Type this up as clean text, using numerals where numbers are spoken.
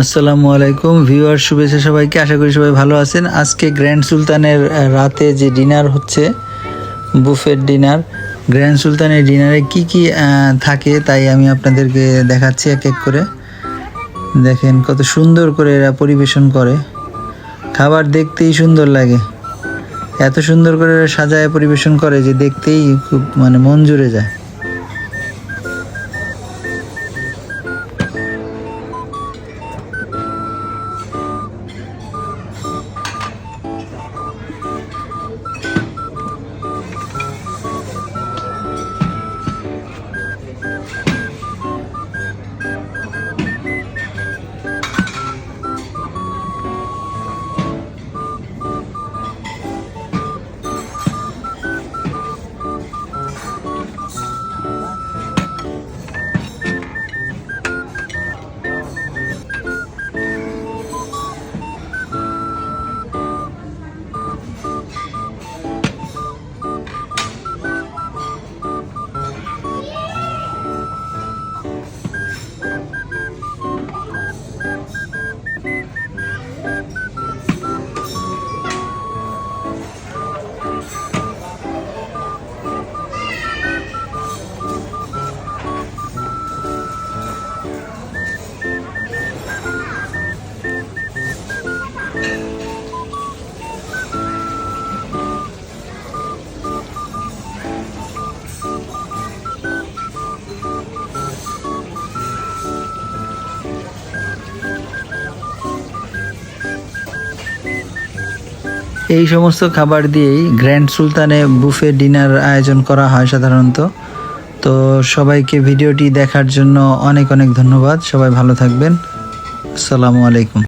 আসসালামু আলাইকুম ভিউয়ার, শুভেচ্ছা সবাইকে। আশা করি সবাই ভালো আছেন। আজকে গ্র্যান্ড সুলতানের রাতে যে ডিনার হচ্ছে, বুফেট ডিনার। গ্র্যান্ড সুলতানের ডিনারে কি কি থাকে তাই আমি আপনাদেরকে দেখাচ্ছি এক এক করে। দেখেন কত সুন্দর করে এরা পরিবেশন করে, খাবার দেখতেই সুন্দর লাগে। এত সুন্দর করে এরা সাজায় পরিবেশন করে যে দেখতেই খুব মন জুড়ে যায়। এই সমস্ত খাবার দিয়েই গ্র্যান্ড সুলতানে বুফে ডিনার আয়োজন করা হয় সাধারণত। তো সবাইকে ভিডিওটি দেখার জন্য অনেক অনেক ধন্যবাদ। সবাই ভালো থাকবেন। আসসালামু আলাইকুম।